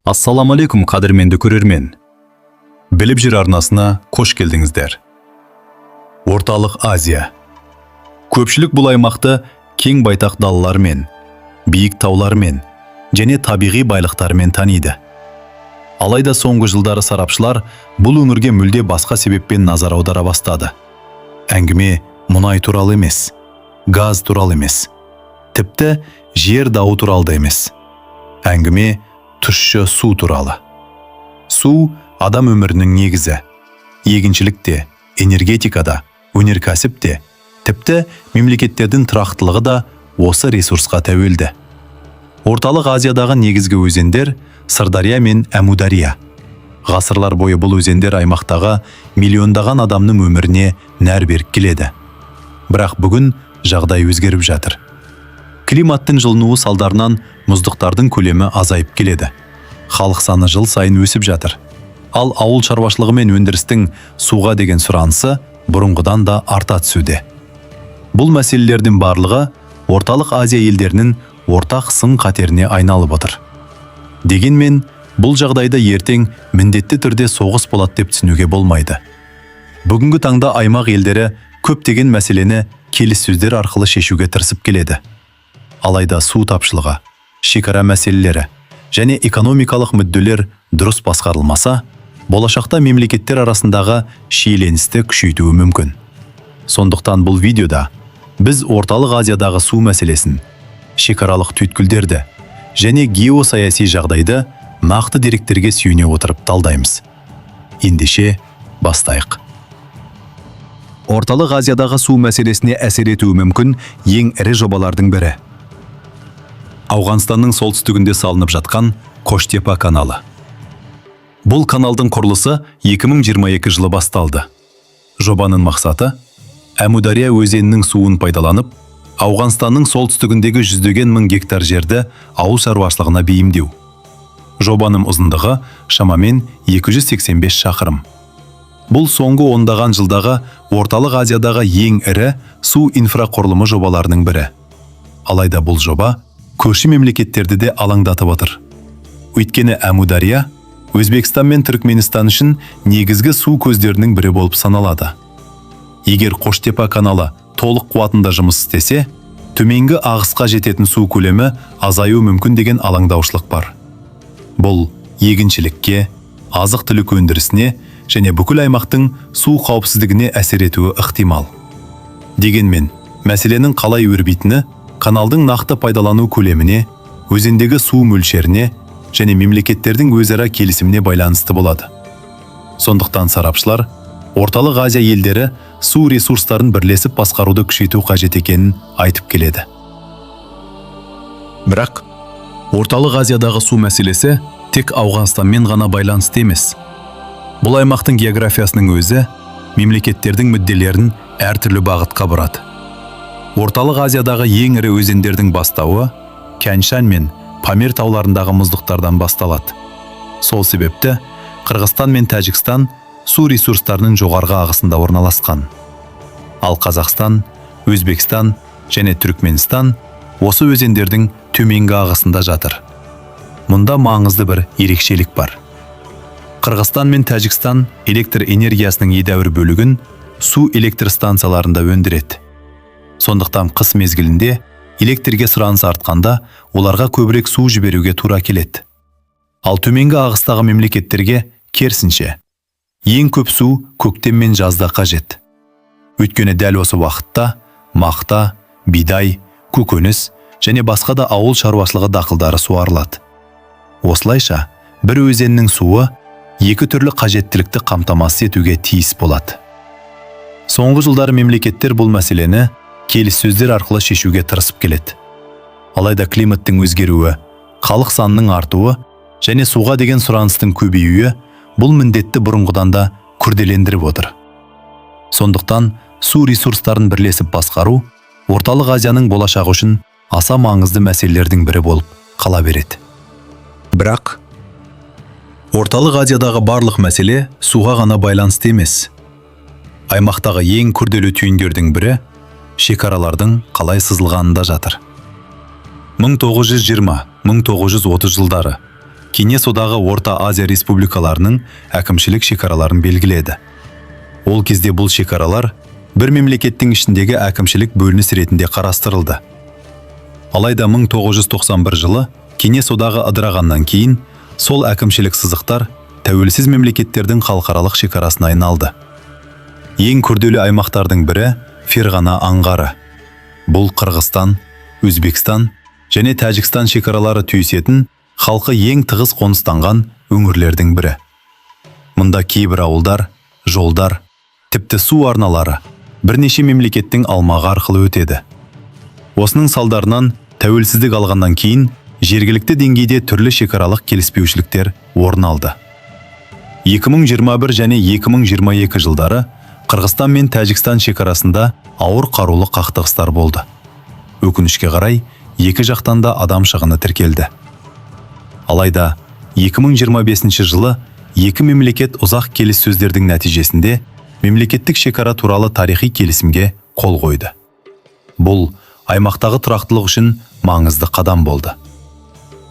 Assalamu alaikum qadırmenді көрермен. Біліп жер арнасына қош келдіңіздер. Орталық Азия. Көпшілік бұл аймақты кең байтақ далалармен, биік таулармен және табиғи байлықтармен таниды. Алайда соңғы жылдары сарапшылар бұл өңірге мүлде басқа себеппен назар аудара бастады. Әңгіме мұнай туралы емес, газ туралы емес, тіпті жер дауы туралы да емес. Әңгіме тұщы су туралы. Су адам өмірінің негізі. Егіншілікте, энергетикада, өнеркәсіпте, тіпті мемлекеттердің тұрақтылығы да осы ресурсқа тәуелді. Орталық Азиядағы негізгі өзендер Сырдария мен Әмудария. Ғасырлар бойы бұл өзендер аймақтағы миллиондаған адамның өміріне нәр беріп келеді. Бірақ бүгін жағдай өзгеріп жатыр. Климаттың жылынуы салдарынан мұздықтардың көлемі азайып келеді. Халық саны жыл сайын өсіп жатыр. Ал ауыл шаруашылығы мен өндірістің суға деген сұранысы бұрынғыдан да арта түсуде. Бұл мәселелердің барлығы Орталық Азия елдерінің ортақ сын қатеріне айналып отыр. Дегенмен, бұл жағдайда ертең міндетті түрде соғыс болады деп түсінуге болмайды. Бүгінгі таңда аймақ елдері көптеген мәселені келіссөздер арқылы шешуге тырысып келеді. Алайда су тапшылығы, шекара мәселелері және экономикалық мүдделер дұрыс басқарылмаса, болашақта мемлекеттер арасындағы шиеленісті күшейтуі мүмкін. Сондықтан бұл видеода біз Орталық Азиядағы су мәселесін, шекаралық түйткілдерді және геосаяси жағдайды нақты деректерге сүйене отырып талдаймыз. Ендеше бастайық. Орталық Азиядағы су мәселесіне әсер етуі мүмкін ең ірі жобалардың бірі. Ауғанстанның солтүстігінде салынып жатқан Коштепа каналы. Бұл каналдың құрылысы 2022 жылы басталды. Жобаның мақсаты Әмудария өзенінің суын пайдаланып, Ауғанстанның солтүстігіндегі жүздеген мың гектар жерді ауыл шаруашылығына бейімдеу. Жобаның ұзындығы шамамен 285 шақырым. Бұл соңғы ондаған жылдағы Орталық Азиядағы ең ірі су инфрақұрылымы жобаларының бірі. Алайда бұл жоба көрші мемлекеттерді де алаңдатып отыр. Өйткені Әмудария Өзбекстан мен Түркменстан үшін негізгі су көздерінің бірі болып саналады. Егер Коштепа каналы толық қуатында жұмыс істесе, төменгі ағысқа жететін су көлемі азаю мүмкін деген алаңдаушылық бар. Бұл егіншілікке, азық-түлік өндірісіне және бүкіл аймақтың су қауіпсіздігіне әсер етуі ықтимал. Дегенмен, мәселенің қалай өрбитіні каналдың нақты пайдалану көлеміне, өзендегі су мөлшеріне және мемлекеттердің өзара келісіміне байланысты болады. Сондықтан сарапшылар Орталық Азия елдері су ресурстарын бірлесіп басқаруды күшейту қажет екенін айтып келеді. Бірақ Орталық Азиядағы су мәселесі тек Ауғанстанмен ғана байланысты емес. Бұл аймақтың географиясының өзі мемлекеттердің мүдделерін әртүрлі бағытқа бұрады. Орталық Азиядағы ең ірі өзендердің бастауы Тянь-Шань мен Памир тауларындағы мұздықтардан басталады. Сол себепті Қырғызстан мен Тәжікстан су ресурстарының жоғарғы ағысында орналасқан. Ал Қазақстан, Өзбекстан және Түркменстан осы өзендердің төменгі ағысында жатыр. Мұнда маңызды бір ерекшелік бар. Қырғызстан мен Тәжікстан электр энергиясының едәуір бөлігін су электр станцияларында өндіреді. Сондықтан қыс мезгілінде электрге сұраныс артқанда оларға көбірек су жіберуге тура келеді. Ал төменгі ағыстағы мемлекеттерге керісінше ең көп су көктем мен жазда қажет. Өйткені дәл осы уақытта мақта, бидай, көкөніс және басқа да ауыл шаруашылығы дақылдары суарылады. Осылайша бір өзеннің суы екі түрлі қажеттілікті қамтамасыз етуге тиіс болады. Соңғы жылдары мемлекеттер бұл мәселені келіссөздер арқылы шешуге тырысып келеді. Алайда климаттың өзгеруі, халық санының артуы және суға деген сұраныстың көбеюі бұл міндетті бұрынғыдан да күрделендіріп отыр. Сондықтан су ресурстарын бірлесіп басқару Орталық Азияның болашағы үшін аса маңызды мәселелердің бірі болып қала береді. Бірақ Орталық Азиядағы барлық мәселе суға ғана байланысты емес. Аймақтағы ең күрделі түйіндердің бірі шекаралардың қалай сызылғанында жатыр. 1920-1930 жылдары Кеңес одағы Орта Азия республикаларының әкімшілік шекараларын белгіледі. Ол кезде бұл шекаралар бір мемлекеттің ішіндегі әкімшілік бөлініс ретінде қарастырылды. Алайда 1991 жылы Кеңес одағы ыдырағаннан кейін сол әкімшілік сызықтар тәуелсіз мемлекеттердің халықаралық шекарасына айналды. Ең күрделі аймақтардың бірі Ферғана аңғары. Бұл Қырғызстан, Өзбекстан және Тәжікстан шекаралары түйісетін халқы ең тығыз қоныстанған өңірлердің бірі. Мұнда кейбір ауылдар, жолдар, тіпті су арналары бірнеше мемлекеттің алмағы арқылы өтеді. Осының салдарынан тәуелсіздік алғаннан кейін жергілікті деңгейде түрлі шекаралық келіспеушіліктер орын алды. 2021 және 2022 жылдары Қырғызстан мен Тәжікстан шекарасында ауыр қарулы қақтығыстар болды. Өкінішке қарай, екі жақтан да адам шығыны тіркелді. Алайда 2025 жылы екі мемлекет ұзақ келіссөздердің нәтижесінде мемлекеттік шекара туралы тарихи келісімге қол қойды. Бұл аймақтағы тұрақтылық үшін маңызды қадам болды.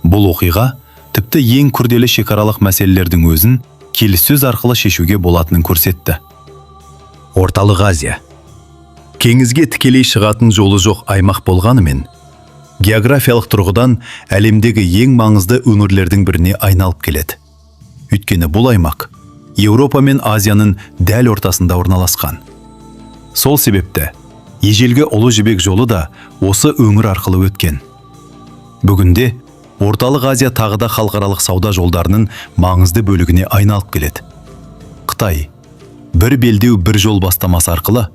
Бұл оқиға тіпті ең күрделі шекаралық мәселелердің өзін келіссөз арқылы шешуге болатынын көрсетті. Орталық Азия. Кеңізге тікелей шығатын жолы жоқ аймақ болғанымен, географиялық тұрғыдан әлемдегі ең маңызды өңірлердің біріне айналып келеді. Өйткені бұл аймақ Еуропа мен Азияның дәл ортасында орналасқан. Сол себепті ежелгі Ұлы жібек жолы да осы өңір арқылы өткен. Бүгінде Орталық Азия тағы да халықаралық сауда жолдарының маңызды бөлігіне айналып келеді. Қытай бір белдеу бір жол бастамасы арқылы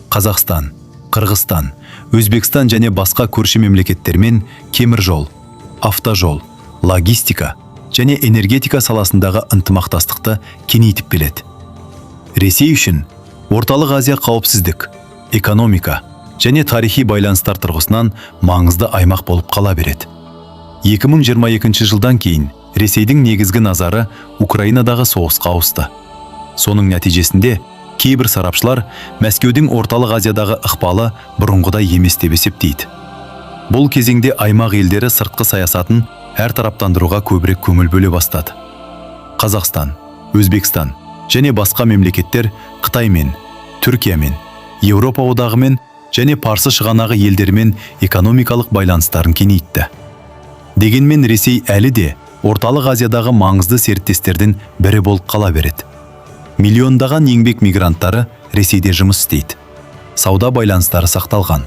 Қазақстан, Қырғызстан, Өзбекстан және басқа көрші мемлекеттермен темір жол, автожол, логистика және энергетика саласындағы ынтымақтастықты кеңейтіп келеді. Ресей үшін Орталық Азия қауіпсіздік, экономика және тарихи байланыстар тұрғысынан маңызды аймақ болып қала береді. 2022 жылдан кейін Ресейдің негізгі назары Украинадағы соғысқа ауысты. Соның нәтижесінде кейбір сарапшылар Мәскеудің Орталық Азиядағы ықпалы бұрынғыдай емес деп есептейді. Бұл кезеңде аймақ елдері сыртқы саясатын әртараптандыруға көбірек көңіл бөле бастады. Қазақстан, Өзбекстан және басқа мемлекеттер Қытаймен, Түркиямен, Еуропа одағымен және Парсы шығанағы елдермен экономикалық байланыстарын кеңейтті. Дегенмен Ресей әлі де Орталық Азиядағы маңызды серіктестердің бірі болып қала береді. Миллиондаған еңбек мигранттары Ресейде жұмыс істейді. Сауда байланыстары сақталған.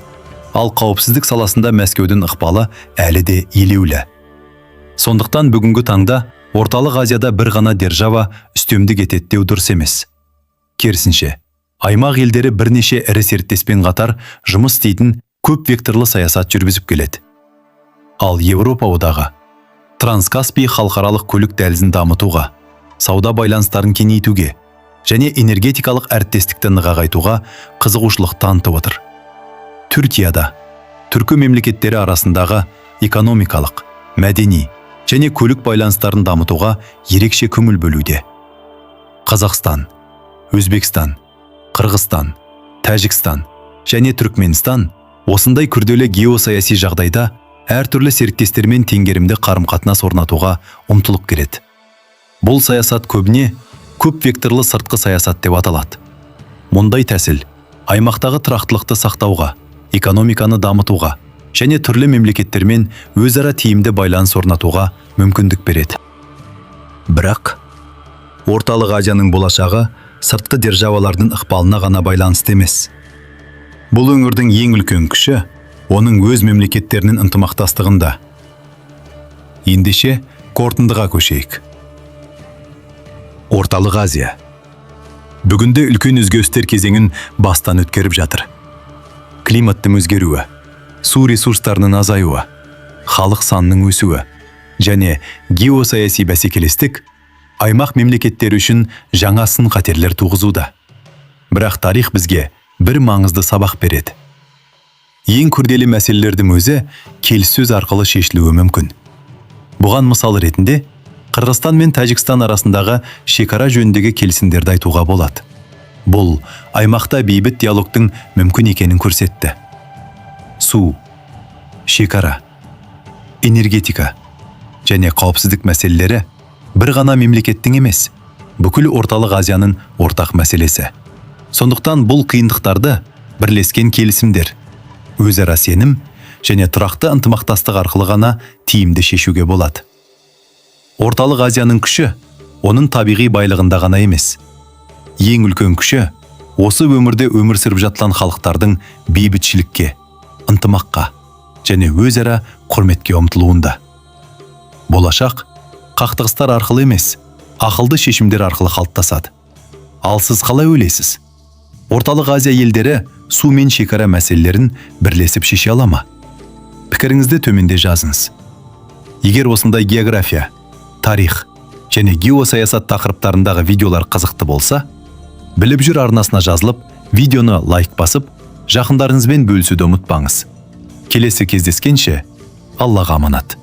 Ал қауіпсіздік саласында Мәскеудің ықпалы әлі де елеулі. Сондықтан бүгінгі таңда Орталық Азияда бір ғана держава үстемдік етеді деу дұрыс емес. Керісінше, аймақ елдері бірнеше ірі серіктеспен қатар жұмыс істейтін көп векторлы саясат жүргізіп келеді. Ал Еуропа одағы Транскаспий халықаралық көлік дәлізін дамытуға, сауда байланыстарын кеңейтуге және энергетикалық әріптестікті нығайтуға қызығушылық танытып отыр. Түркияда түркі мемлекеттері арасындағы экономикалық, мәдени және көлік байланыстарын дамытуға ерекше көңіл бөлуде. Қазақстан, Өзбекстан, Қырғызстан, Тәжікстан және Түркменстан осындай күрделі геосаяси жағдайда әртүрлі серіктестермен теңгерімді қарым-қатынас орнатуға ұмтылып келеді. Бұл саясат көбіне көп векторлы сыртқы саясат деп аталады. Мұндай тәсіл аймақтағы тұрақтылықты сақтауға, экономиканы дамытуға және түрлі мемлекеттермен өзара тиімді байланыс орнатуға мүмкіндік береді. Бірақ Орталық Азияның болашағы сыртқы державалардың ықпалына ғана байланысты емес. Бұл өңірдің ең үлкен күші оның өз мемлекеттерінің ынтымақтастығында. Ендеше қорытындыға көшейік. Орталық Азия бүгінде үлкен өзгерістер кезеңін бастан өткеріп жатыр. Климаттың өзгеруі, су ресурстарының азаюы, халық санының өсуі және геосаяси бәсекелестік аймақ мемлекеттері үшін жаңа сын-қатерлер туғызуда. Бірақ тарих бізге бір маңызды сабақ береді. Ең күрделі мәселелердің өзі келіссөз арқылы шешілуі мүмкін. Бұған мысал ретінде Қырғызстан мен Тәжікстан арасындағы шекара жөніндегі келісімдерді айтуға болады. Бұл аймақта бейбіт диалогтың мүмкін екенін көрсетті. Су, шекара, энергетика және қауіпсіздік мәселелері бір ғана мемлекеттің емес, бүкіл Орталық Азияның ортақ мәселесі. Сондықтан бұл қиындықтарды бірлескен келісімдер, өзара сенім және тұрақты ынтымақтастық арқылы ғана тиімді шешуге болады. Орталық Азияның күші оның табиғи байлығында ғана емес. Ең үлкен күші осы өмірде өмір сүріп жатқан халықтардың бейбітшілікке, ынтымаққа және өзара құрметке ұмтылуында. Болашақ қақтығыстар арқылы емес, ақылды шешімдер арқылы қалыптасады. Ал сіз қалай ойлайсыз? Орталық Азия елдері су мен шекара мәселелерін бірлесіп шеше ала ма? Пікіріңізді төменде жазыңыз. Егер осындай география, тарих және геосаясат тақырыптарындағы видеолар қызықты болса, Біліп жүр арнасына жазылып, видеоны лайк басып, жақындарыңызбен бөлісуді ұмытпаңыз. Келесі кездескенше, Аллаға аманат.